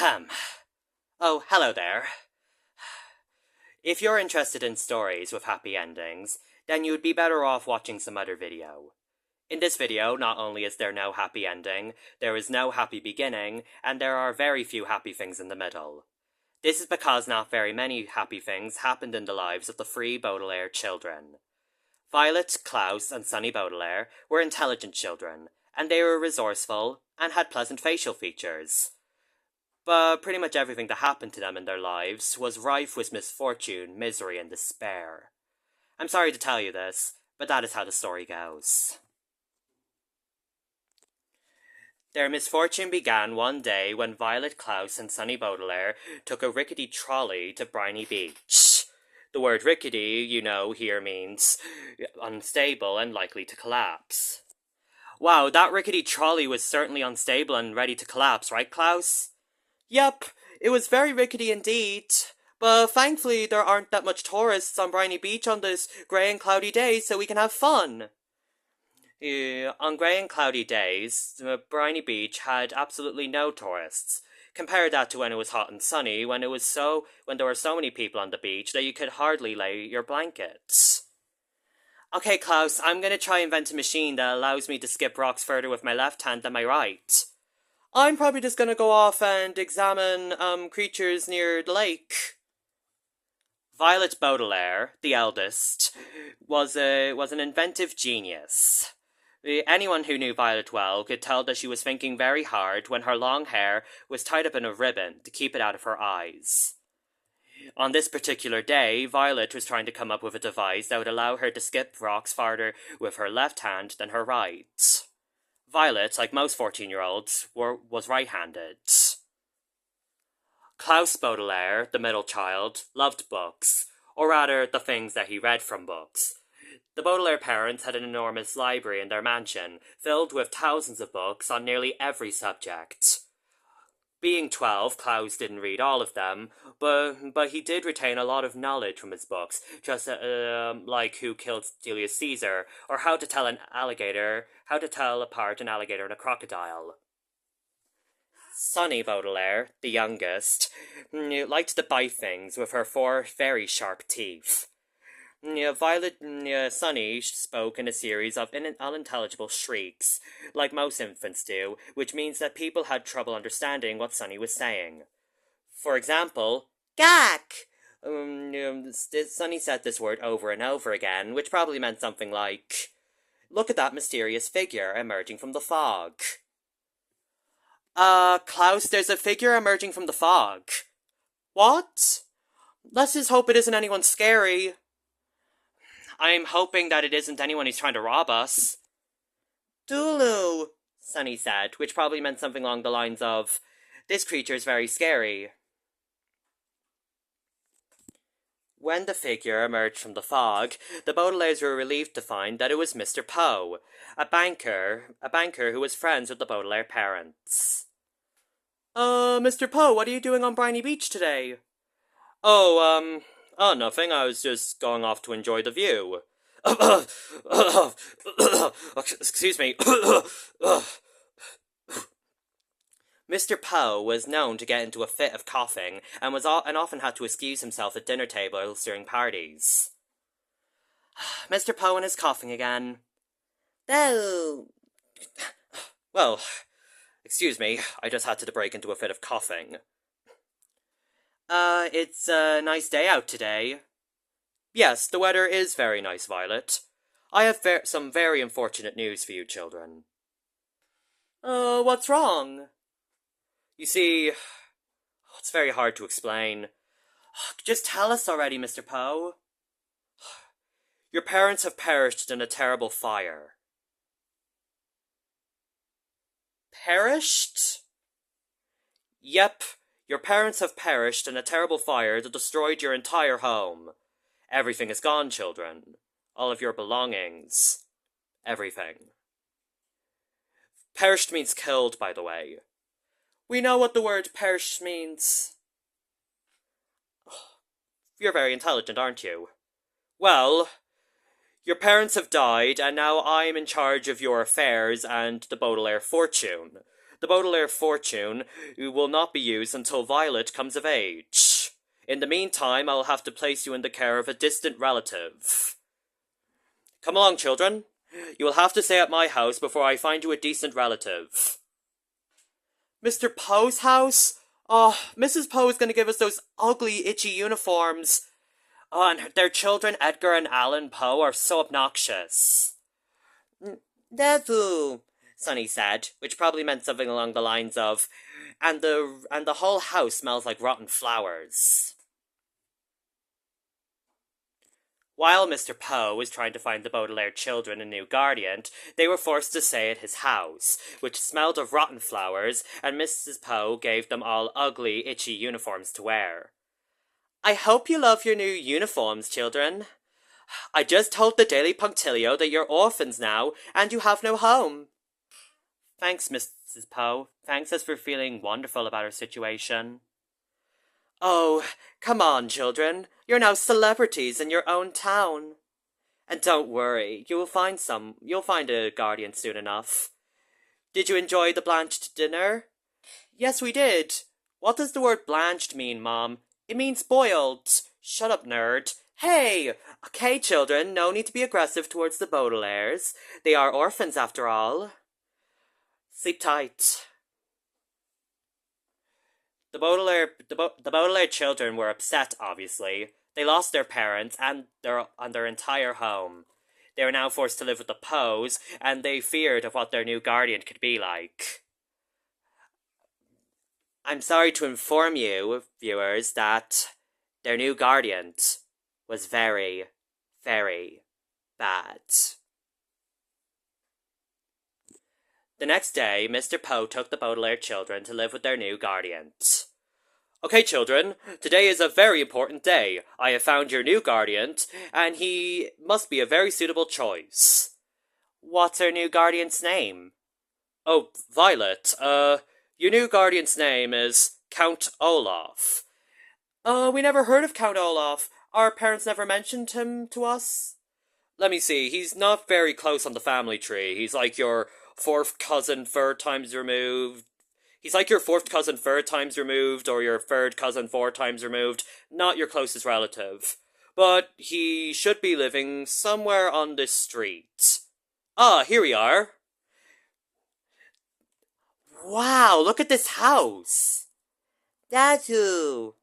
Ahem. Oh, hello there. If you're interested in stories with happy endings, then you'd be better off watching some other video. In this video, not only is there no happy ending, there is no happy beginning, and there are very few happy things in the middle. This is because not very many happy things happened in the lives of the three Baudelaire children. Violet, Klaus, and Sunny Baudelaire were intelligent children, and they were resourceful and had pleasant facial features. But pretty much everything that happened to them in their lives was rife with misfortune, misery, and despair. I'm sorry to tell you this, but that is how the story goes. Their misfortune began one day when Violet, Klaus, and Sunny Baudelaire took a rickety trolley to Briny Beach. The word rickety, you know, here means unstable and likely to collapse. Wow, that rickety trolley was certainly unstable and ready to collapse, right, Klaus? Yep, it was very rickety indeed. But thankfully there aren't that much tourists on Briny Beach on this grey and cloudy day, so we can have fun. On grey and cloudy days, Briny Beach had absolutely no tourists. Compare that to when it was hot and sunny, when there were so many people on the beach that you could hardly lay your blankets. Okay, Klaus, I'm gonna try and invent a machine that allows me to skip rocks further with my left hand than my right. I'm probably just gonna go off and examine, creatures near the lake. Violet Baudelaire, the eldest, was an inventive genius. Anyone who knew Violet well could tell that she was thinking very hard when her long hair was tied up in a ribbon to keep it out of her eyes. On this particular day, Violet was trying to come up with a device that would allow her to skip rocks farther with her left hand than her right. Violet, like most 14-year-olds, was right-handed. Klaus Baudelaire, the middle child, loved books, or rather, the things that he read from books. The Baudelaire parents had an enormous library in their mansion, filled with thousands of books on nearly every subject. Being 12, Klaus didn't read all of them, but he did retain a lot of knowledge from his books, just like who killed Julius Caesar, or how to tell apart an alligator and a crocodile. Sunny Baudelaire, the youngest, liked to bite things with her 4 very sharp teeth. Sunny spoke in a series of unintelligible shrieks, like most infants do, which means that people had trouble understanding what Sunny was saying. For example, "Gak!" Sunny said this word over and over again, which probably meant something like, "Look at that mysterious figure emerging from the fog." Klaus, there's a figure emerging from the fog. What? Let's just hope it isn't anyone scary. I'm hoping that it isn't anyone who's trying to rob us. Dulu, Sunny said, which probably meant something along the lines of, "This creature's very scary." When the figure emerged from the fog, the Baudelaires were relieved to find that it was Mr. Poe, a banker who was friends with the Baudelaire parents. Mr. Poe, what are you doing on Briny Beach today? Nothing. I was just going off to enjoy the view. Excuse me. Mr. Poe was known to get into a fit of coughing and often had to excuse himself at dinner tables during parties. Mr. Poe and his coughing again. Oh. Well, excuse me, I just had to break into a fit of coughing. It's a nice day out today. Yes, the weather is very nice, Violet. I have some very unfortunate news for you children. What's wrong? You see, it's very hard to explain. Just tell us already, Mr. Poe. Your parents have perished in a terrible fire. Perished? Yep. Your parents have perished in a terrible fire that destroyed your entire home. Everything is gone, children. All of your belongings. Everything. Perished means killed, by the way. We know what the word perished means. You're very intelligent, aren't you? Well, your parents have died, and now I'm in charge of your affairs and the Baudelaire fortune. The Baudelaire fortune will not be used until Violet comes of age. In the meantime, I'll have to place you in the care of a distant relative. Come along, children. You will have to stay at my house before I find you a decent relative. Mr. Poe's house? Oh, Mrs. Poe is going to give us those ugly, itchy uniforms. Oh, and their children, Edgar and Alan Poe, are so obnoxious. Nevu, Sunny said, which probably meant something along the lines of, and the whole house smells like rotten flowers. While Mr. Poe was trying to find the Baudelaire children a new guardian, they were forced to stay at his house, which smelled of rotten flowers, and Mrs. Poe gave them all ugly, itchy uniforms to wear. I hope you love your new uniforms, children. I just told the Daily Punctilio that you're orphans now, and you have no home. Thanks, Mrs. Poe. Thanks us for feeling wonderful about our situation. Oh, come on, children. You're now celebrities in your own town. And don't worry, you'll find a guardian soon enough. Did you enjoy the blanched dinner? Yes, we did. What does the word blanched mean, Mom? It means boiled. Shut up, nerd. Hey! Okay, children, no need to be aggressive towards the Baudelaires. They are orphans, after all. Sleep tight. The Baudelaire children were upset, obviously. They lost their parents and their entire home. They were now forced to live with the Poes, and they feared of what their new guardian could be like. I'm sorry to inform you, viewers, that their new guardian was very, very bad. The next day, Mr. Poe took the Baudelaire children to live with their new guardian. Okay, children, today is a very important day. I have found your new guardian, and he must be a very suitable choice. What's our new guardian's name? Oh, Violet, your new guardian's name is Count Olaf. We never heard of Count Olaf. Our parents never mentioned him to us. Let me see, he's not very close on the family tree. He's like your fourth cousin 4 times removed. He's like your fourth cousin 4 times removed, or your third cousin 4 times removed. Not your closest relative. But he should be living somewhere on this street. Ah, here we are. Wow, look at this house. Dadu.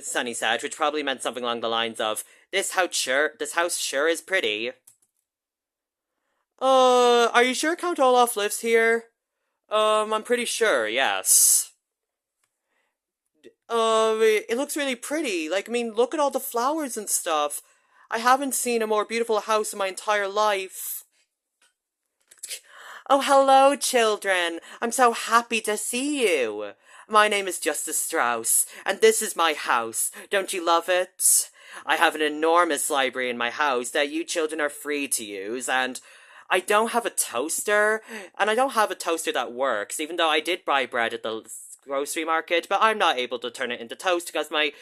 Sunny said, which probably meant something along the lines of, this house sure is pretty. Are you sure Count Olaf lives here? I'm pretty sure, yes. It looks really pretty. Like, I mean, look at all the flowers and stuff. I haven't seen a more beautiful house in my entire life. Oh, hello, children. I'm so happy to see you. My name is Justice Strauss, and this is my house. Don't you love it? I have an enormous library in my house that you children are free to use, and I don't have a toaster, and I don't have a toaster that works, even though I did buy bread at the grocery market, but I'm not able to turn it into toast because my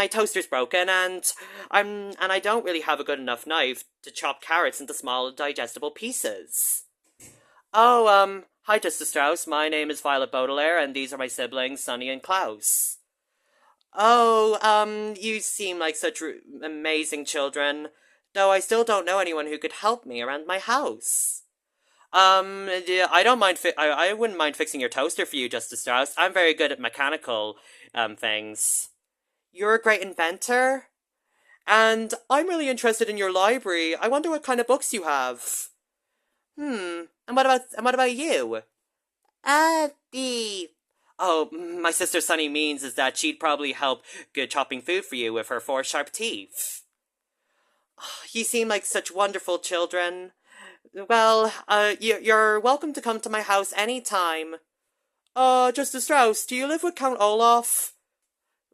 toaster's broken, and I don't really have a good enough knife to chop carrots into small, digestible pieces. Oh, hi, Justice Strauss. My name is Violet Baudelaire, and these are my siblings, Sunny and Klaus. Oh, you seem like such amazing children, though I still don't know anyone who could help me around my house. Yeah, I don't mind I wouldn't mind fixing your toaster for you, Justice Strauss. I'm very good at mechanical, things. You're a great inventor? And I'm really interested in your library. I wonder what kind of books you have. And what about you? Abby. Oh, my sister Sunny means is that she'd probably help good chopping food for you with her 4 sharp teeth. You seem like such wonderful children. Well, you're welcome to come to my house anytime. Justice Strauss, do you live with Count Olaf?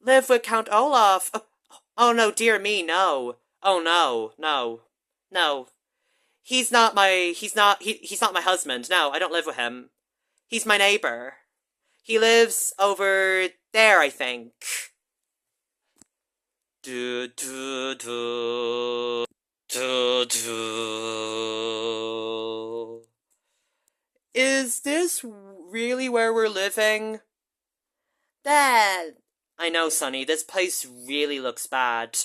Live with Count Olaf? Oh no, dear me, no. Oh no. He's not my husband. No, I don't live with him. He's my neighbor. He lives over there, I think. Do. Is this really where we're living? Dad! I know, Sonny, this place really looks bad.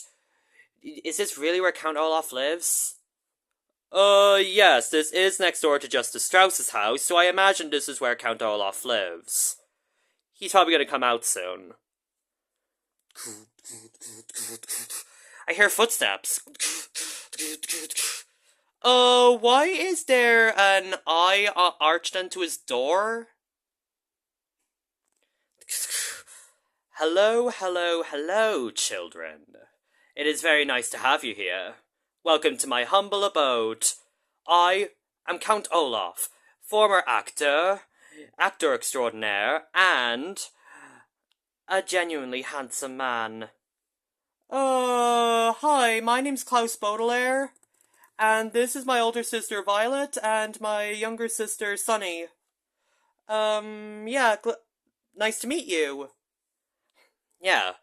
Is this really where Count Olaf lives? Yes, this is next door to Justice Strauss's house, so I imagine this is where Count Olaf lives. He's probably gonna come out soon. I hear footsteps. Why is there an eye arched into his door? Hello, hello, hello, children. It is very nice to have you here. Welcome to my humble abode. I am Count Olaf, former actor extraordinaire, and a genuinely handsome man. Hi, my name's Klaus Baudelaire, and this is my older sister Violet, and my younger sister Sunny. Yeah, nice to meet you. Yeah,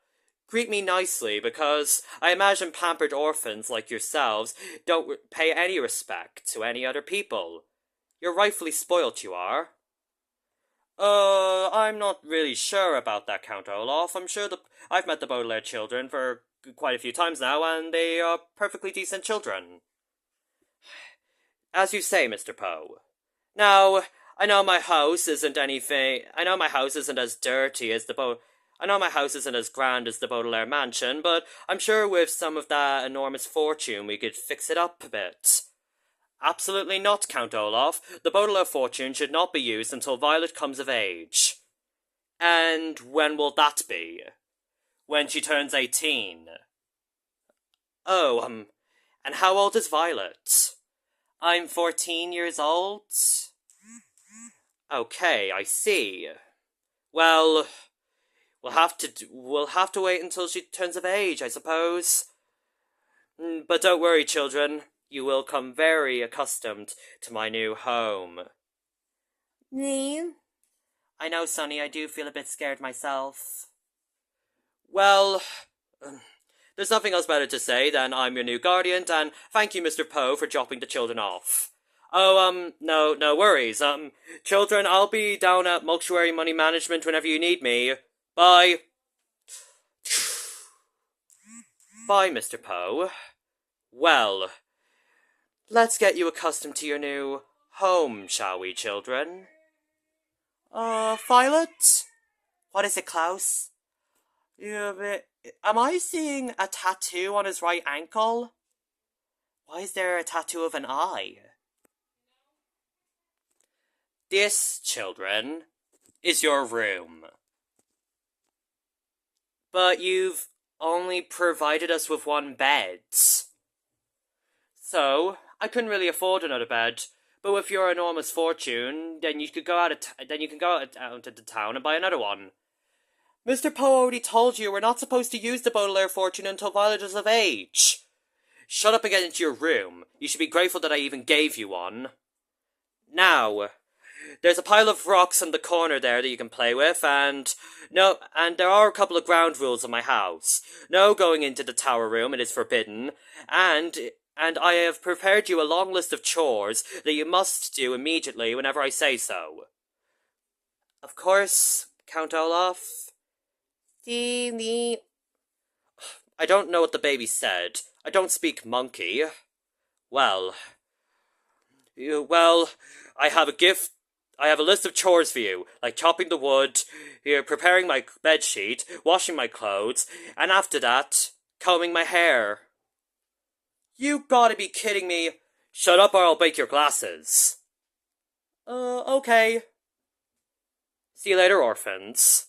greet me nicely, because I imagine pampered orphans like yourselves don't pay any respect to any other people. You're rightfully spoilt, you are. I'm not really sure about that, Count Olaf. I'm sure I've met the Baudelaire children for quite a few times now, and they are perfectly decent children. As you say, Mr. Poe. Now, I know my house isn't as dirty as I know my house isn't as grand as the Baudelaire mansion, but I'm sure with some of that enormous fortune we could fix it up a bit. Absolutely not, Count Olaf. The Baudelaire fortune should not be used until Violet comes of age. And when will that be? When she turns 18. Oh, and how old is Violet? I'm 14 years old. Okay, I see. Well, we'll have to wait until she turns of age, I suppose. But don't worry, children. You will come very accustomed to my new home. Me? I know, Sonny, I do feel a bit scared myself. Well, there's nothing else better to say than I'm your new guardian, and thank you, Mr. Poe, for dropping the children off. Oh, no worries. Children, I'll be down at Mortuary Money Management whenever you need me. Bye. Bye, Mr. Poe. Well, let's get you accustomed to your new home, shall we, children? Violet? What is it, Klaus? Am I seeing a tattoo on his right ankle? Why is there a tattoo of an eye? This, children, is your room. But you've only provided us with one bed. So, I couldn't really afford another bed. But with your enormous fortune, then you can go out into the town and buy another one. Mr. Poe already told you we're not supposed to use the Baudelaire fortune until Violet is of age. Shut up and get into your room. You should be grateful that I even gave you one. Now, there's a pile of rocks in the corner there that you can play with, and there are a couple of ground rules in my house. No going into the tower room, it is forbidden, and I have prepared you a long list of chores that you must do immediately whenever I say so. Of course, Count Olaf. I don't know what the baby said. I don't speak monkey. Well, I have a gift. I have a list of chores for you, like chopping the wood, preparing my bed sheet, washing my clothes, and after that, combing my hair. You gotta be kidding me. Shut up or I'll break your glasses. Okay. See you later, orphans.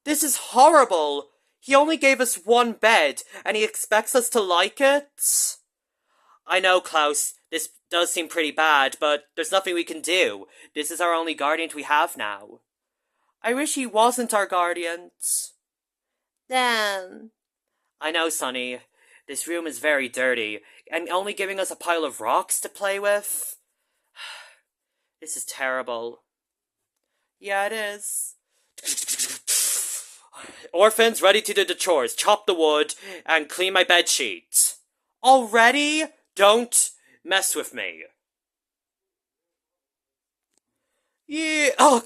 This is horrible! He only gave us one bed, and he expects us to like it? I know, Klaus, this does seem pretty bad, but there's nothing we can do. This is our only guardian we have now. I wish he wasn't our guardian. Then. I know, Sonny. This room is very dirty, and only giving us a pile of rocks to play with? This is terrible. Yeah, it is. Orphans, ready to do the chores. Chop the wood and clean my bed sheets. Already? Don't mess with me. Yeah. Oh.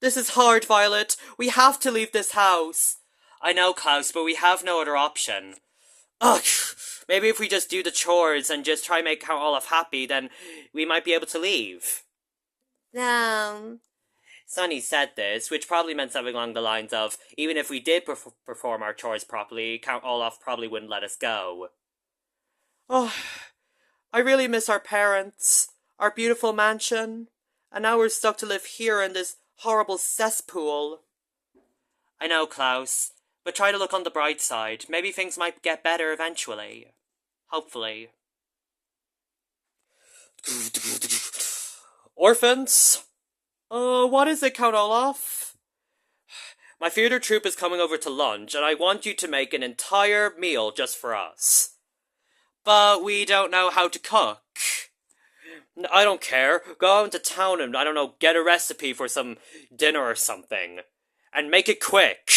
This is hard, Violet. We have to leave this house. I know, Klaus, but we have no other option. Ugh. Maybe if we just do the chores and just try make Count Olaf happy, then we might be able to leave. No. Sunny said this, which probably meant something along the lines of, even if we did perform our chores properly, Count Olaf probably wouldn't let us go. Oh, I really miss our parents, our beautiful mansion, and now we're stuck to live here in this horrible cesspool. I know, Klaus, but try to look on the bright side. Maybe things might get better eventually. Hopefully. Orphans? What is it, Count Olaf? My theatre troupe is coming over to lunch, and I want you to make an entire meal just for us. But we don't know how to cook. I don't care. Go out into town and, I don't know, get a recipe for some dinner or something. And make it quick.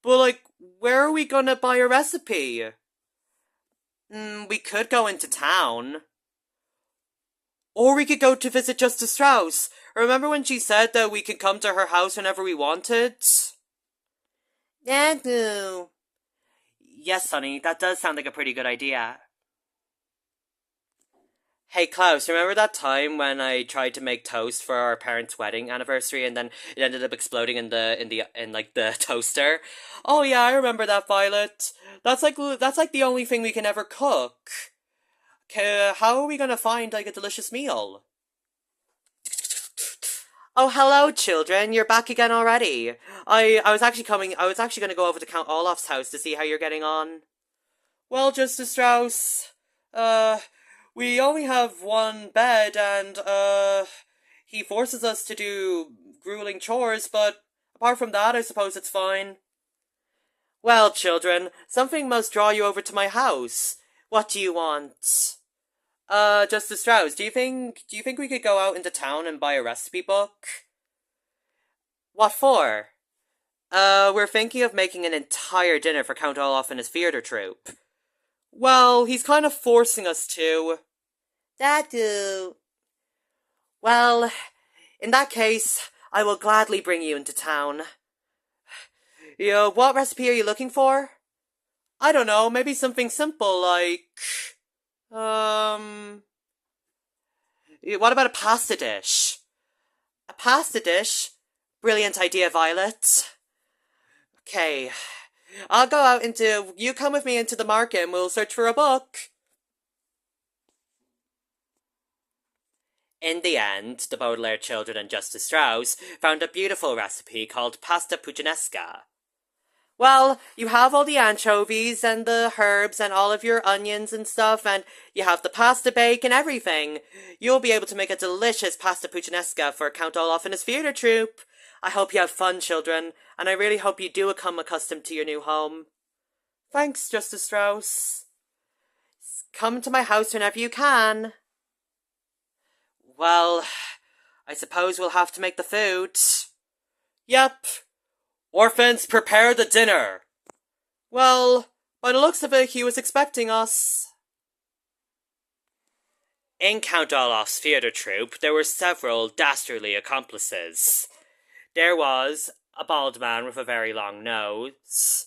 But, like, where are we gonna buy a recipe? We could go into town. Or we could go to visit Justice Strauss. Remember when she said that we could come to her house whenever we wanted? No. Yes, Sonny, that does sound like a pretty good idea. Hey, Klaus, remember that time when I tried to make toast for our parents' wedding anniversary and then it ended up exploding in the toaster? Oh yeah, I remember that, Violet. That's like the only thing we can ever cook. How are we gonna find like a delicious meal? Oh, hello, children. You're back again already. I was actually gonna go over to Count Olaf's house to see how you're getting on. Well, Justice Strauss, we only have one bed, and, he forces us to do grueling chores, but apart from that, I suppose it's fine. Well, children, something must draw you over to my house. What do you want? Justice Strauss, do you think we could go out into town and buy a recipe book? What for? We're thinking of making an entire dinner for Count Olaf and his theatre troupe. Well, he's kind of forcing us to. Well, in that case, I will gladly bring you into town. What recipe are you looking for? I don't know, maybe something simple like... What about a pasta dish? A pasta dish? Brilliant idea, Violet. Okay, you come with me into the market and we'll search for a book. In the end, the Baudelaire children and Justice Strauss found a beautiful recipe called pasta puttanesca. Well, you have all the anchovies and the herbs and all of your onions and stuff, and you have the pasta bake and everything. You'll be able to make a delicious pasta puttanesca for Count Olaf and his theatre troupe. I hope you have fun, children, and I really hope you do become accustomed to your new home. Thanks, Justice Strauss. Come to my house whenever you can. Well, I suppose we'll have to make the food. Yep. Orphans, prepare the dinner! Well, by the looks of it, he was expecting us. In Count Olaf's theatre troupe, there were several dastardly accomplices. There was a bald man with a very long nose,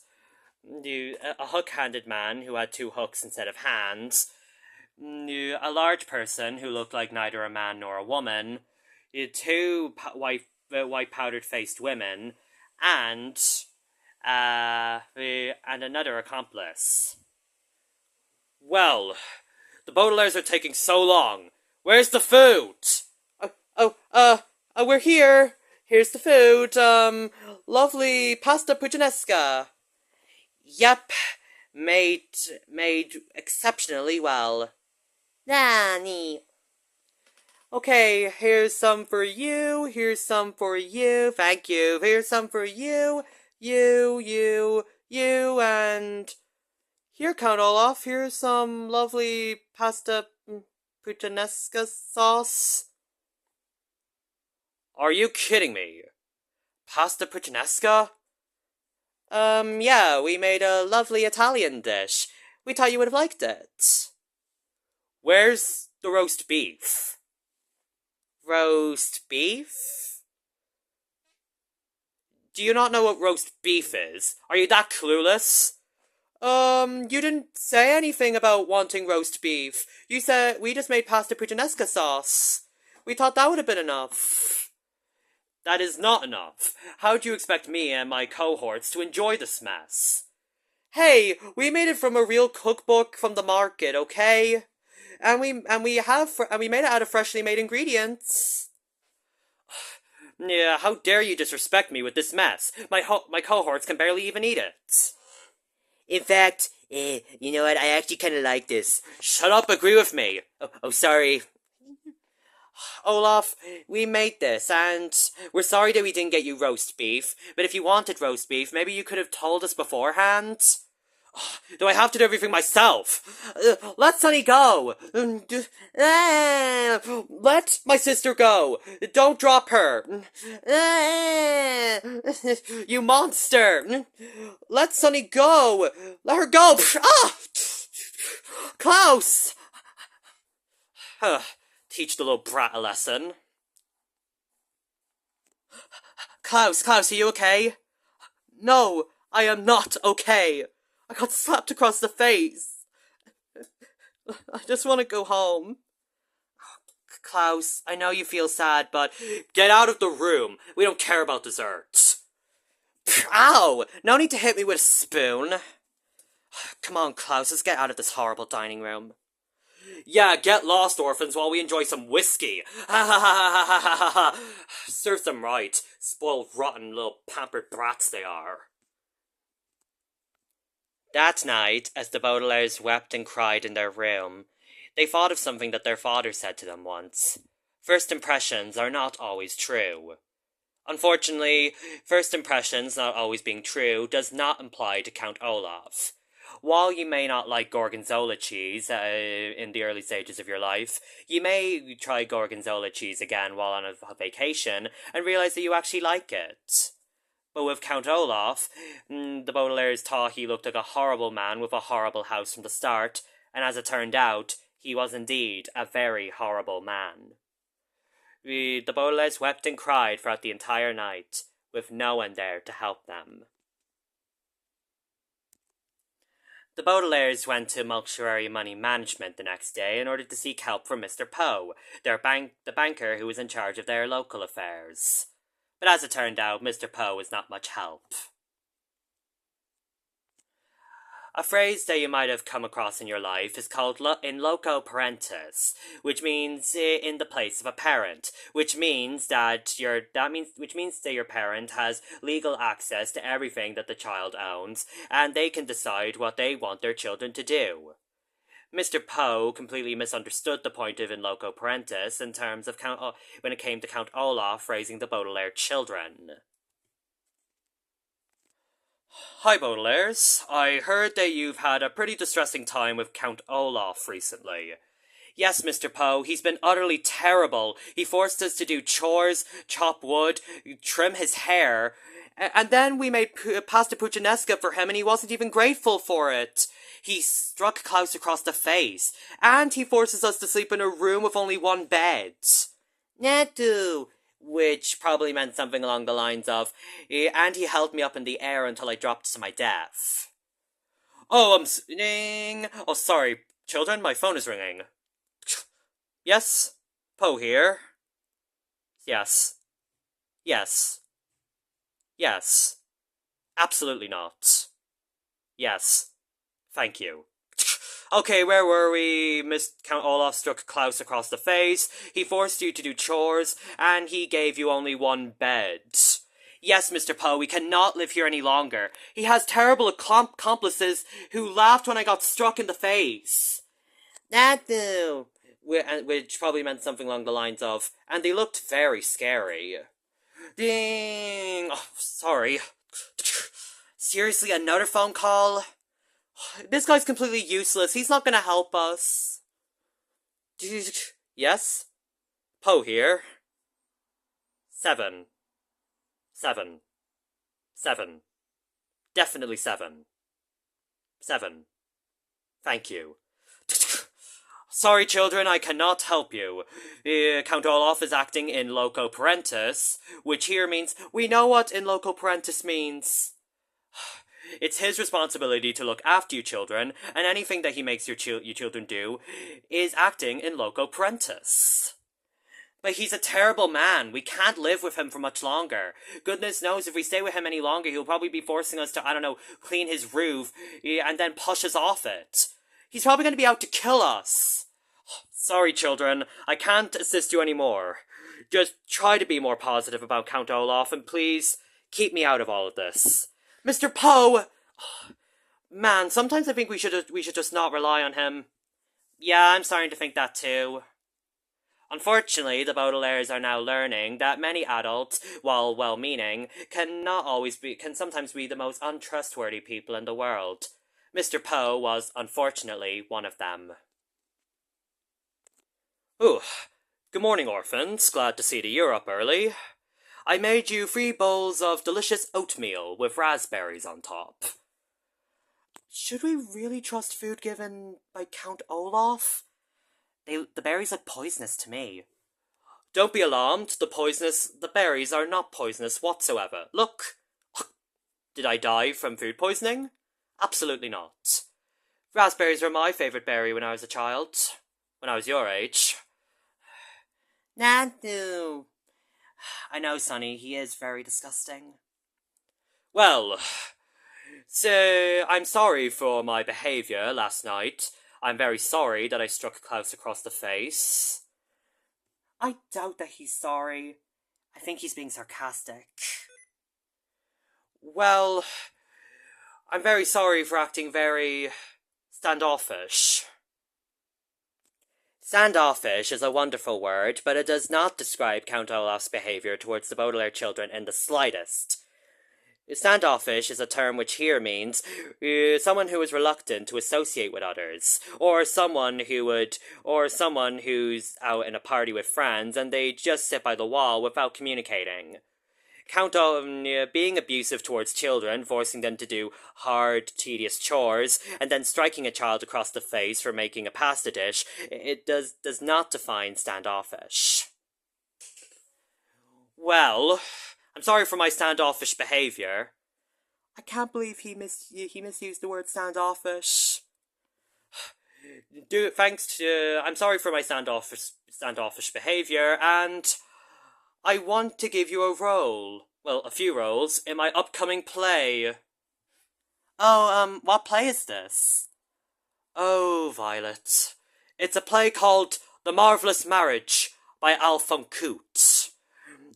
a hook-handed man who had 2 hooks instead of hands, a large person who looked like neither a man nor a woman, 2 white powdered-faced women, and another accomplice. Well, the Baudelaires are taking so long. Where's the food? We're here. Here's the food. Lovely pasta puttanesca. Yep, made exceptionally well. Nani? Okay, here's some for you, here's some for you, thank you, here's some for you, you, and... Here, Count Olaf, here's some lovely pasta puttanesca sauce. Are you kidding me? Pasta puttanesca? Yeah, we made a lovely Italian dish. We thought you would have liked it. Where's the roast beef? Roast beef? Do you not know what roast beef is? Are you that clueless? You didn't say anything about wanting roast beef. You said we just made pasta puttanesca sauce. We thought that would have been enough. That is not enough. How do you expect me and my cohorts to enjoy this mess? Hey, we made it from a real cookbook from the market, okay? And we made it out of freshly made ingredients. Yeah, how dare you disrespect me with this mess? My cohorts can barely even eat it. In fact, you know what? I actually kind of like this. Shut up, agree with me. Oh, sorry. Olaf, we made this, and we're sorry that we didn't get you roast beef, but if you wanted roast beef, maybe you could have told us beforehand? Do I have to do everything myself? Let Sunny go! Let my sister go! Don't drop her! You monster! Let Sunny go! Let her go! Ah! Klaus! Teach the little brat a lesson. Klaus, are you okay? No, I am not okay. I got slapped across the face. I just want to go home. Klaus, I know you feel sad, but get out of the room. We don't care about desserts. Ow! No need to hit me with a spoon. Come on, Klaus, let's get out of this horrible dining room. Yeah, get lost, orphans, while we enjoy some whiskey. Ha ha ha ha ha ha ha. Serves them right. Spoiled, rotten little pampered brats they are. That night, as the Baudelaires wept and cried in their room, they thought of something that their father said to them once. First impressions are not always true. Unfortunately, first impressions not always being true does not apply to Count Olaf. While you may not like gorgonzola cheese in the early stages of your life, you may try gorgonzola cheese again while on a vacation and realize that you actually like it. But with Count Olaf, the Baudelaires thought he looked like a horrible man with a horrible house from the start, and as it turned out, he was indeed a very horrible man. The Baudelaires wept and cried throughout the entire night, with no one there to help them. The Baudelaires went to Mortuary Money Management the next day in order to seek help from Mr. Poe, the banker who was in charge of their local affairs. But as it turned out, Mr. Poe was not much help. A phrase that you might have come across in your life is called in loco parentis, which means in the place of a parent, which means that your parent has legal access to everything that the child owns, and they can decide what they want their children to do. Mr. Poe completely misunderstood the point of in loco parentis in terms of when it came to Count Olaf raising the Baudelaire children. Hi, Baudelaires. I heard that you've had a pretty distressing time with Count Olaf recently. Yes, Mr. Poe, he's been utterly terrible. He forced us to do chores, chop wood, trim his hair, and then we made pasta puttanesca for him and he wasn't even grateful for it. He struck Klaus across the face, and he forces us to sleep in a room with only one bed. Natu! Which probably meant something along the lines of, and he held me up in the air until I dropped to my death. Oh, oh, sorry, children, my phone is ringing. Yes? Poe here? Yes. Yes. Yes. Absolutely not. Yes. Thank you. Okay, where were we? Count Olaf struck Klaus across the face, he forced you to do chores, and he gave you only one bed. Yes, Mr. Poe, we cannot live here any longer. He has terrible accomplices who laughed when I got struck in the face. Which probably meant something along the lines of, and they looked very scary. Ding! Oh, sorry. Seriously, another phone call? This guy's completely useless. He's not gonna help us. Yes? Poe here. 7. 7. 7. Definitely 7. 7. Thank you. Sorry, children, I cannot help you. Count Olaf is acting in loco parentis, which here means we know what in loco parentis means. It's his responsibility to look after you children, and anything that he makes you children do is acting in loco parentis. But he's a terrible man. We can't live with him for much longer. Goodness knows if we stay with him any longer, he'll probably be forcing us to, I don't know, clean his roof and then push us off it. He's probably going to be out to kill us. Sorry, children. I can't assist you anymore. Just try to be more positive about Count Olaf, and please keep me out of all of this. Mr. Poe! Man, sometimes I think we should just not rely on him. Yeah, I'm starting to think that too. Unfortunately, the Baudelaires are now learning that many adults, while well-meaning, can sometimes be the most untrustworthy people in the world. Mr. Poe was, unfortunately, one of them. Ooh, good morning, orphans. Glad to see that you're up early. I made you 3 bowls of delicious oatmeal with raspberries on top. Should we really trust food given by Count Olaf? The berries look poisonous to me. Don't be alarmed. The berries are not poisonous whatsoever. Look. Did I die from food poisoning? Absolutely not. Raspberries were my favourite berry when I was a child. When I was your age. Nanu. I know, Sonny, he is very disgusting. Well, so I'm sorry for my behaviour last night. I'm very sorry that I struck Klaus across the face. I doubt that he's sorry. I think he's being sarcastic. Well, I'm very sorry for acting very standoffish. Standoffish is a wonderful word, but it does not describe Count Olaf's behaviour towards the Baudelaire children in the slightest. Standoffish is a term which here means someone who is reluctant to associate with others, or someone who's out in a party with friends and they just sit by the wall without communicating. Count being abusive towards children, forcing them to do hard, tedious chores, and then striking a child across the face for making a pasta dish, it does not define standoffish. Well, I'm sorry for my standoffish behaviour. I can't believe he misused the word standoffish. I'm sorry for my standoffish behaviour, and I want to give you a role. Well, a few roles in my upcoming play. Oh, what play is this? Oh, Violet. It's a play called The Marvellous Marriage by Al Funkoot.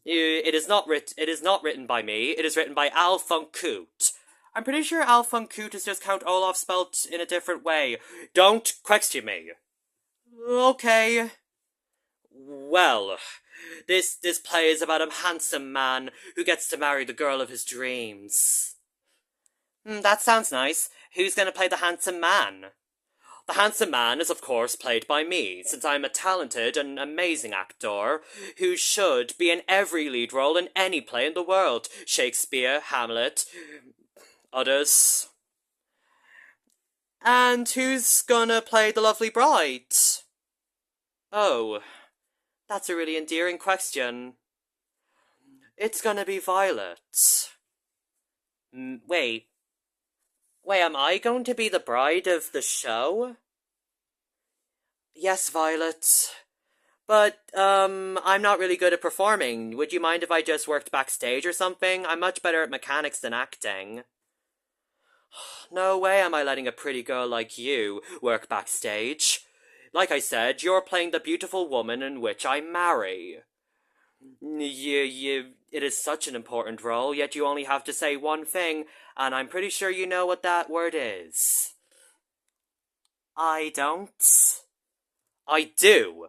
It is not written by me. It is written by Al Funkoot. I'm pretty sure Al Funkoot is just Count Olaf spelt in a different way. Don't question me. Okay. Well, this play is about a handsome man who gets to marry the girl of his dreams. That sounds nice. Who's going to play the handsome man? The handsome man is, of course, played by me, since I'm a talented and amazing actor who should be in every lead role in any play in the world. Shakespeare, Hamlet, others. And who's gonna play the lovely bride? Oh, that's a really endearing question. It's gonna be Violet. Wait, am I going to be the bride of the show? Yes, Violet. But, I'm not really good at performing. Would you mind if I just worked backstage or something? I'm much better at mechanics than acting. No way am I letting a pretty girl like you work backstage. Like I said, you're playing the beautiful woman in which I marry. It is such an important role, yet you only have to say one thing, and I'm pretty sure you know what that word is. I don't. I do.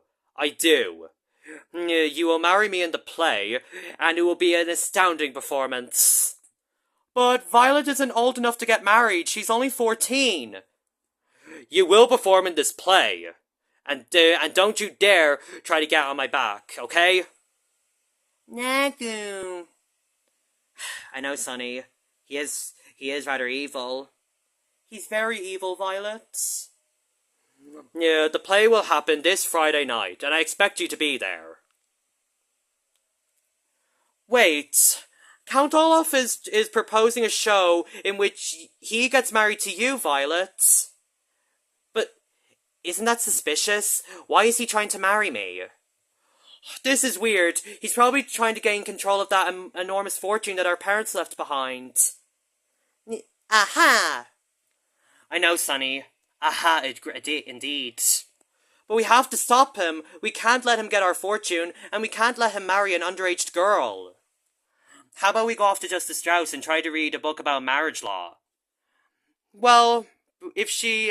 You will marry me in the play, and it will be an astounding performance. But Violet isn't old enough to get married. She's only 14. You will perform in this play. And don't you dare try to get on my back, okay? Nagu. I know, Sonny. He is rather evil. He's very evil, Violet. Yeah, the play will happen this Friday night, and I expect you to be there. Wait, Count Olaf is proposing a show in which he gets married to you, Violet. But isn't that suspicious? Why is he trying to marry me? This is weird. He's probably trying to gain control of that enormous fortune that our parents left behind. Aha! I know, Sunny. Aha, indeed. But we have to stop him. We can't let him get our fortune, and we can't let him marry an underage girl. How about we go off to Justice Strauss and try to read a book about marriage law? Well, if she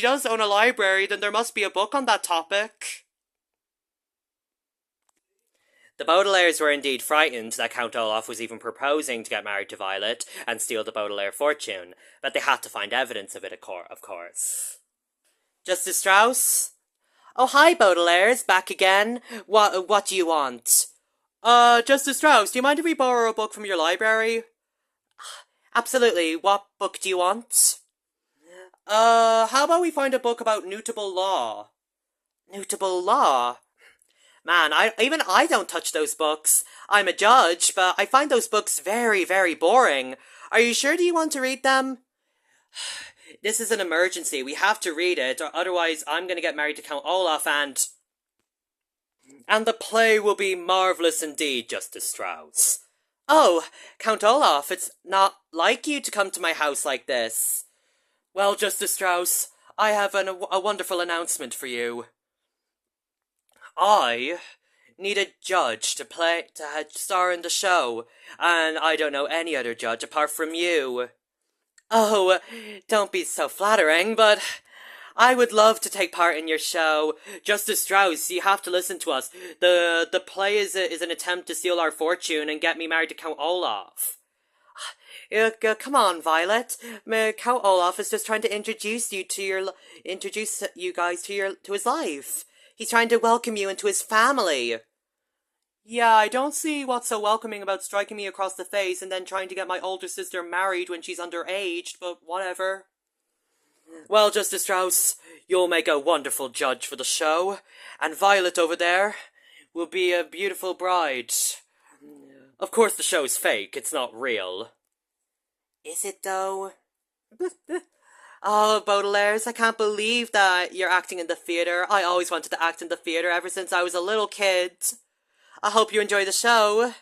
does own a library, then there must be a book on that topic. The Baudelaires were indeed frightened that Count Olaf was even proposing to get married to Violet and steal the Baudelaire fortune, but they had to find evidence of it, of course. Justice Strauss? Oh, hi, Baudelaires, back again. What do you want? Justice Strauss, do you mind if we borrow a book from your library? Absolutely. What book do you want? How about we find a book about notable law? Notable law? Man, even I don't touch those books. I'm a judge, but I find those books very, very boring. Are you sure you want to read them? This is an emergency. We have to read it, or otherwise I'm gonna get married to Count Olaf and the play will be marvellous indeed, Justice Strauss. Oh, Count Olaf, it's not like you to come to my house like this. Well, Justice Strauss, I have a wonderful announcement for you. I need a judge to star in the show, and I don't know any other judge apart from you. Oh, don't be so flattering, but I would love to take part in your show. Justice Strauss, you have to listen to us. The play is an attempt to steal our fortune and get me married to Count Olaf. Come on, Violet. Count Olaf is just trying to introduce you guys to his life. He's trying to welcome you into his family. Yeah, I don't see what's so welcoming about striking me across the face and then trying to get my older sister married when she's underage, but whatever. Well, Justice Strauss, you'll make a wonderful judge for the show, and Violet over there will be a beautiful bride. Of course the show's fake, it's not real. Is it, though? Oh, Baudelaires, I can't believe that you're acting in the theatre. I always wanted to act in the theatre ever since I was a little kid. I hope you enjoy the show.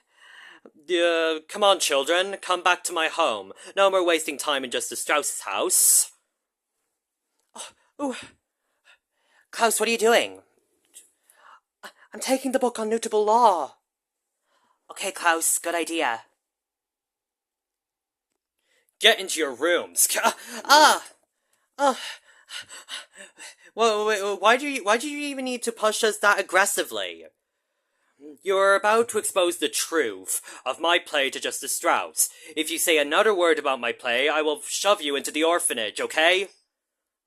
Come on, children. Come back to my home. No more wasting time in Justice Strauss's house. Oh. Klaus, what are you doing? I'm taking the book on notable law. Okay, Klaus, good idea. Get into your rooms. Well, why do you even need to push us that aggressively? You're about to expose the truth of my play to Justice Strauss. If you say another word about my play, I will shove you into the orphanage, okay?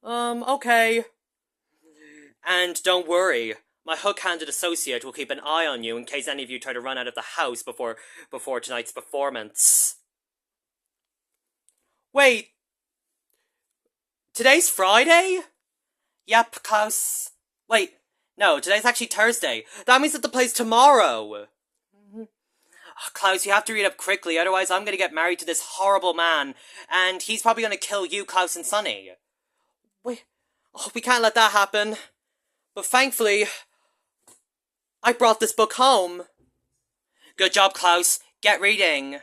Okay. And don't worry, my hook-handed associate will keep an eye on you in case any of you try to run out of the house before tonight's performance. Wait. Today's Friday? Yep, Klaus. Wait, no, today's actually Thursday. That means that the play's tomorrow. Oh, Klaus, you have to read up quickly, otherwise I'm gonna get married to this horrible man, and he's probably gonna kill you, Klaus, and Sunny. We can't let that happen. But thankfully, I brought this book home. Good job, Klaus. Get reading.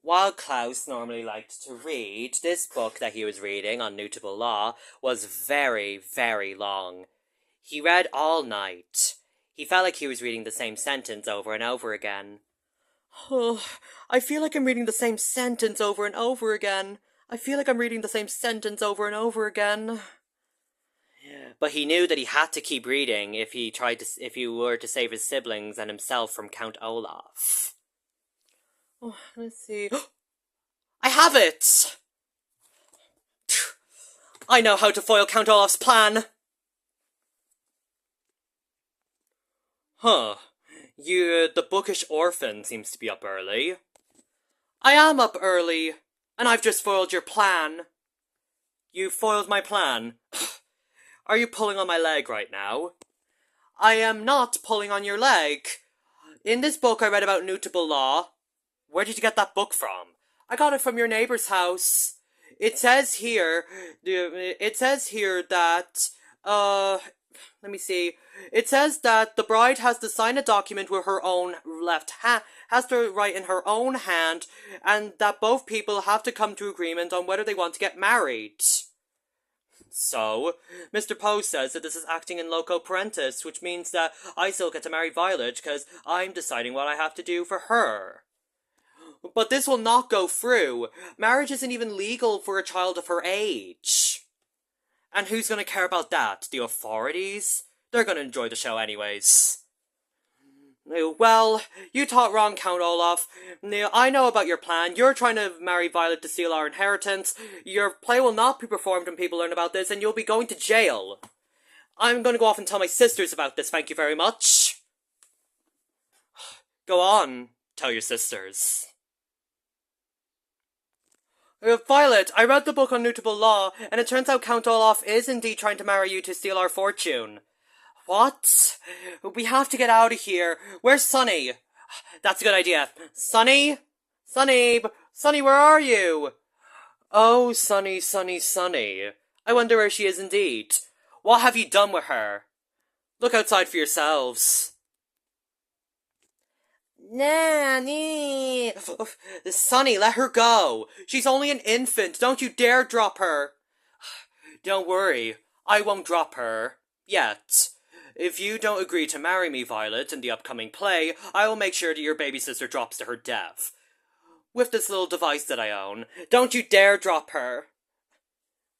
While Klaus normally liked to read, this book that he was reading on notable law was very, very long. He read all night. He felt like he was reading the same sentence over and over again. Oh, I feel like I'm reading the same sentence over and over again. But he knew that he had to keep reading if he were to save his siblings and himself from Count Olaf. Oh, let's see. I have it! I know how to foil Count Olaf's plan! Huh. The bookish orphan seems to be up early. I am up early, and I've just foiled your plan. You foiled my plan. Are you pulling on my leg right now? I am not pulling on your leg. In this book I read about mutable law. Where did you get that book from? I got it from your neighbor's house. It says here that, let me see. It says that the bride has to sign a document with her own left hand, has to write in her own hand, and that both people have to come to agreement on whether they want to get married. So, Mr. Poe says that this is acting in loco parentis, which means that I still get to marry Violet because I'm deciding what I have to do for her. But this will not go through. Marriage isn't even legal for a child of her age. And who's going to care about that? The authorities? They're going to enjoy the show anyways. Well, you thought wrong, Count Olaf. I know about your plan. You're trying to marry Violet to steal our inheritance. Your play will not be performed when people learn about this, and you'll be going to jail. I'm going to go off and tell my sisters about this, thank you very much. Go on, tell your sisters. Violet, I read the book on mutable law, and it turns out Count Olaf is indeed trying to marry you to steal our fortune. What? We have to get out of here. Where's Sunny? That's a good idea. Sunny? Sunny, where are you? Oh, Sunny. I wonder where she is indeed. What have you done with her? Look outside for yourselves. Nanny! Sunny, let her go. She's only an infant. Don't you dare drop her. Don't worry. I won't drop her. Yet. If you don't agree to marry me, Violet, in the upcoming play, I will make sure that your baby sister drops to her death. With this little device that I own. Don't you dare drop her.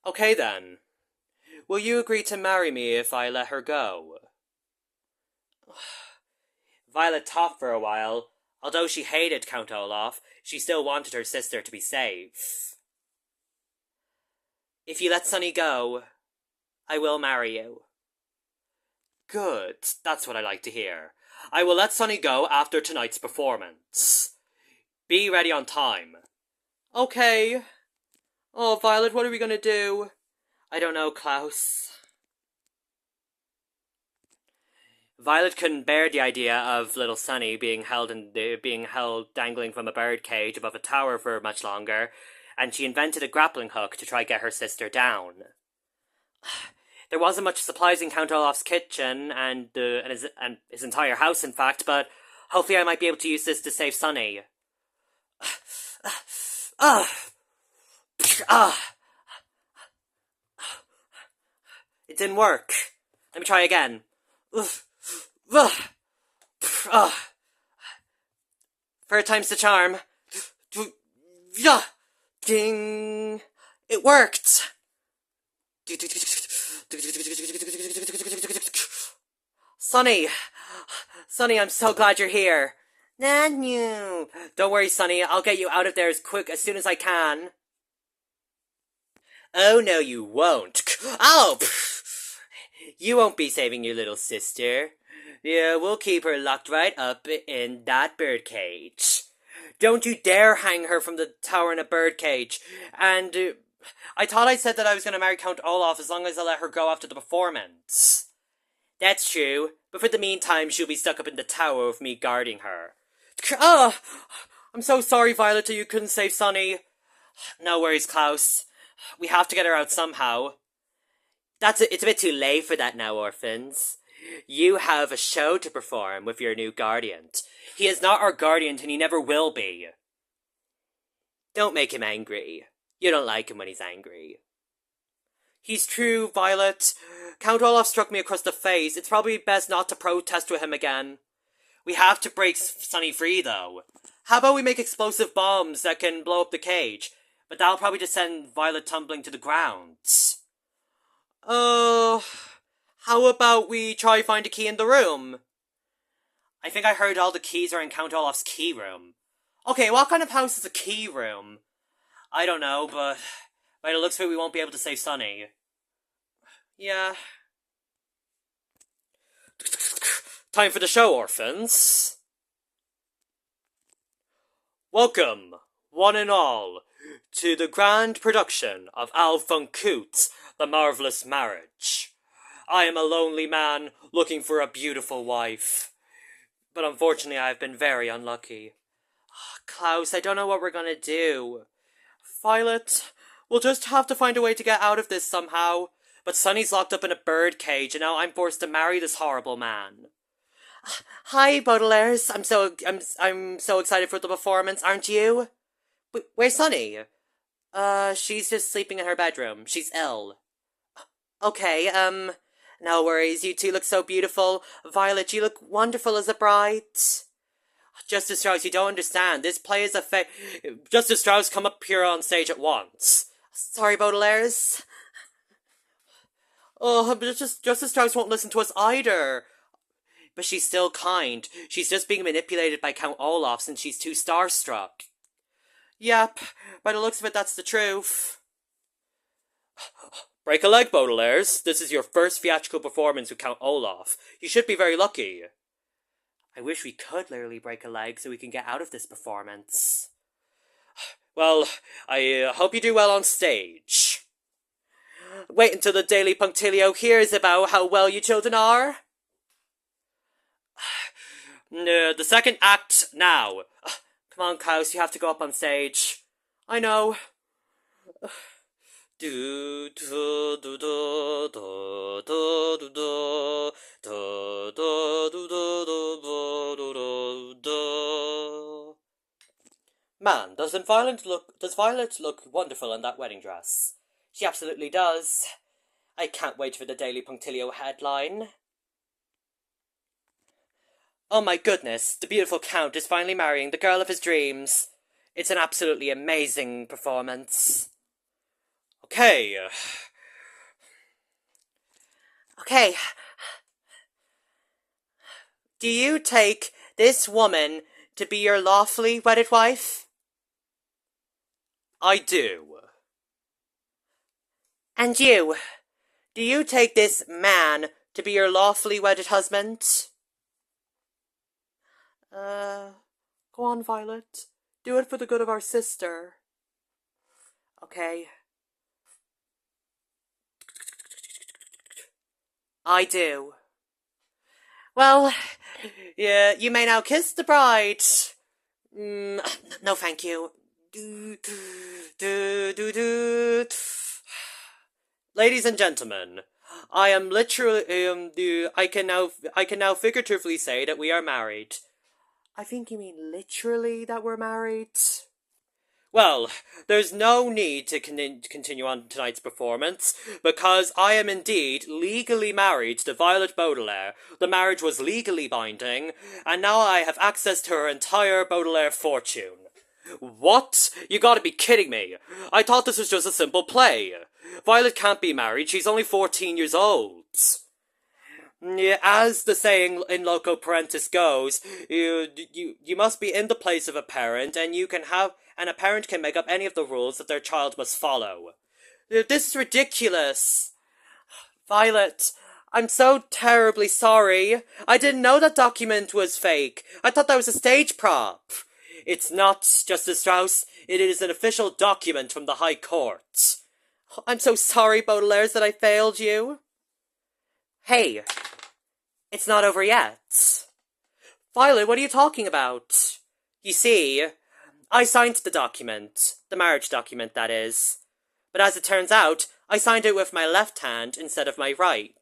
Okay then. Will you agree to marry me if I let her go? Violet talked for a while. Although she hated Count Olaf, she still wanted her sister to be safe. If you let Sunny go, I will marry you. Good, that's what I like to hear. I will let Sunny go after tonight's performance. Be ready on time. Okay. Oh, Violet, what are we gonna do? I don't know, Klaus. Violet couldn't bear the idea of little Sunny being held dangling from a bird cage above a tower for much longer, and she invented a grappling hook to try get her sister down. There wasn't much supplies in Count Olaf's kitchen, and his entire house, in fact, but hopefully I might be able to use this to save Sunny. It didn't work. Let me try again. Third time's the charm. Ding! It worked! Sunny, I'm so glad you're here. Nanu. Don't worry, Sunny, I'll get you out of there as soon as I can. Oh, no, you won't. Oh! You won't be saving your little sister. Yeah, we'll keep her locked right up in that birdcage. Don't you dare hang her from the tower in a birdcage. And I thought I said that I was going to marry Count Olaf as long as I let her go after the performance. That's true, but for the meantime, she'll be stuck up in the tower with me guarding her. Oh, I'm so sorry, Violet, that you couldn't save Sunny. No worries, Klaus. We have to get her out somehow. It's a bit too late for that now, orphans. You have a show to perform with your new guardian. He is not our guardian, and he never will be. Don't make him angry. You don't like him when he's angry. He's true, Violet. Count Olaf struck me across the face. It's probably best not to protest with him again. We have to break Sunny free, though. How about we make explosive bombs that can blow up the cage? But that'll probably just send Violet tumbling to the ground. How about we try find a key in the room? I think I heard all the keys are in Count Olaf's key room. Okay, what kind of house is a key room? I don't know, but by the looks of it, we won't be able to save Sunny. Yeah. Time for the show, orphans. Welcome, one and all, to the grand production of Al Funkut's The Marvelous Marriage. I am a lonely man looking for a beautiful wife, but unfortunately I have been very unlucky. Klaus, I don't know what we're gonna do. Violet, we'll just have to find a way to get out of this somehow. But Sunny's locked up in a bird cage, and now I'm forced to marry this horrible man. Hi, Baudelaires. I'm so excited for the performance, aren't you? Where's Sunny? She's just sleeping in her bedroom. She's ill. Okay, no worries. You two look so beautiful. Violet, you look wonderful as a bride. Justice Strauss, you don't understand. This play is a Justice Strauss, come up here on stage at once. Sorry, Baudelaires. Oh, but Justice Strauss won't listen to us either. But she's still kind. She's just being manipulated by Count Olaf since she's too starstruck. Yep, by the looks of it, that's the truth. Break a leg, Baudelaires. This is your first theatrical performance with Count Olaf. You should be very lucky. I wish we could literally break a leg so we can get out of this performance. Well, I hope you do well on stage. Wait until the Daily Punctilio hears about how well you children are. The second act now. Come on, Klaus, you have to go up on stage. I know. Man, does Violet look wonderful in that wedding dress? She absolutely does. I can't wait for the Daily Punctilio headline. Oh my goodness, the beautiful Count is finally marrying the girl of his dreams. It's an absolutely amazing performance. Okay. Do you take this woman to be your lawfully wedded wife? I do. And you? Do you take this man to be your lawfully wedded husband? Go on, Violet. Do it for the good of our sister. Okay. I do. Well, yeah, you may now kiss the bride. No, thank you. Ladies and gentlemen, I am literally, I can now figuratively say that we are married. I think you mean literally that we're married. Well, there's no need to continue on tonight's performance, because I am indeed legally married to Violet Baudelaire. The marriage was legally binding, and now I have access to her entire Baudelaire fortune. What? You gotta be kidding me. I thought this was just a simple play. Violet can't be married, she's only 14 years old. As the saying in loco parentis goes, you must be in the place of a parent, and a parent can make up any of the rules that their child must follow. This is ridiculous. Violet, I'm so terribly sorry. I didn't know that document was fake. I thought that was a stage prop. It's not, Justice Strauss. It is an official document from the High Court. I'm so sorry, Baudelaire, that I failed you. Hey, it's not over yet. Violet, what are you talking about? You see, I signed the document. The marriage document, that is. But as it turns out, I signed it with my left hand instead of my right.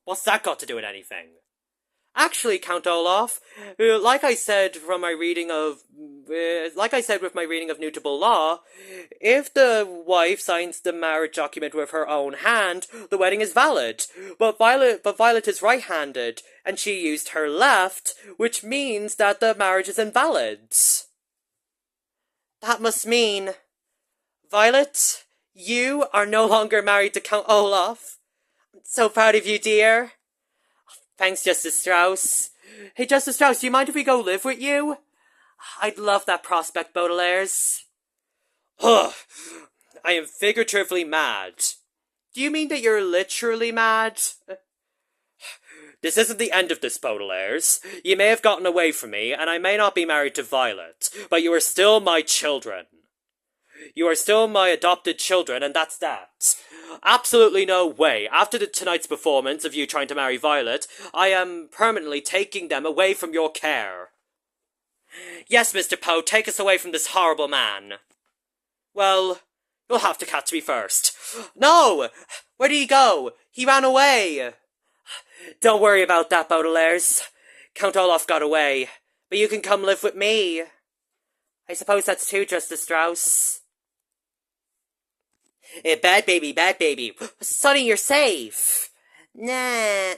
What's that got to do with anything? Actually, Count Olaf, like I said with my reading of Newtable Law, if the wife signs the marriage document with her own hand, the wedding is valid. But Violet is right-handed, and she used her left, which means that the marriage is invalid. That must mean, Violet, you are no longer married to Count Olaf. I'm so proud of you, dear. Thanks, Justice Strauss. Hey, Justice Strauss, do you mind if we go live with you? I'd love that prospect, Baudelaires. Ugh, I am figuratively mad. Do you mean that you're literally mad? This isn't the end of this, Baudelaires. You may have gotten away from me, and I may not be married to Violet, but you are still my children. You are still my adopted children, and that's that. Absolutely no way. After tonight's performance of you trying to marry Violet, I am permanently taking them away from your care. Yes, Mr. Poe, take us away from this horrible man. Well, you'll have to catch me first. No! Where did he go? He ran away. Don't worry about that, Baudelaires. Count Olaf got away, but you can come live with me. I suppose that's true, Justice Strauss. Bad baby, bad baby. Sonny, you're safe. Nah.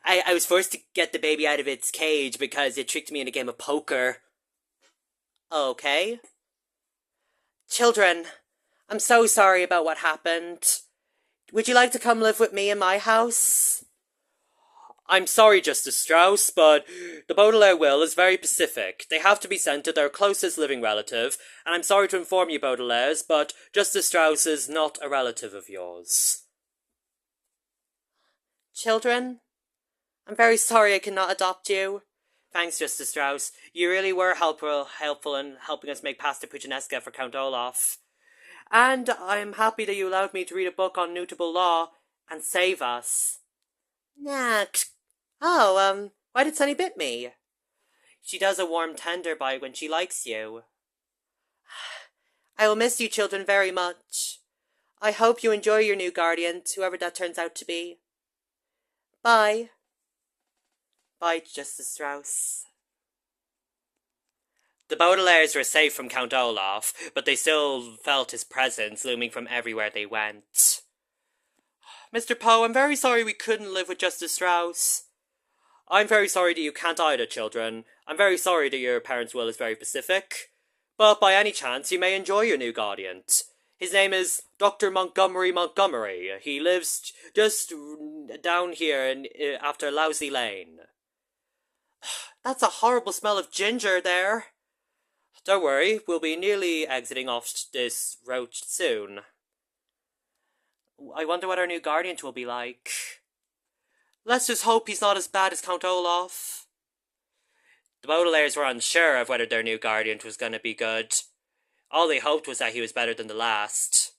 I was forced to get the baby out of its cage because it tricked me in a game of poker. Okay. Children, I'm so sorry about what happened. Would you like to come live with me in my house? I'm sorry, Justice Strauss, but the Baudelaire will is very specific. They have to be sent to their closest living relative, and I'm sorry to inform you, Baudelaires, but Justice Strauss is not a relative of yours. Children, I'm very sorry I cannot adopt you. Thanks, Justice Strauss. You really were helpful in helping us make pasta puttanesca for Count Olaf. And I'm happy that you allowed me to read a book on notable law and save us. Why did Sunny bit me? She does a warm, tender bite when she likes you. I will miss you, children, very much. I hope you enjoy your new guardian, whoever that turns out to be. Bye. Bye, Justice Strauss. The Baudelaires were safe from Count Olaf, but they still felt his presence looming from everywhere they went. Mr. Poe, I'm very sorry we couldn't live with Justice Strauss. I'm very sorry that you can't either, children. I'm very sorry that your parents' will is very specific. But by any chance, you may enjoy your new guardian. His name is Dr. Montgomery. He lives just down here after Lousy Lane. That's a horrible smell of ginger there. Don't worry, we'll be nearly exiting off this road soon. I wonder what our new guardian will be like. Let's just hope he's not as bad as Count Olaf. The Baudelaires were unsure of whether their new guardian was going to be good. All they hoped was that he was better than the last.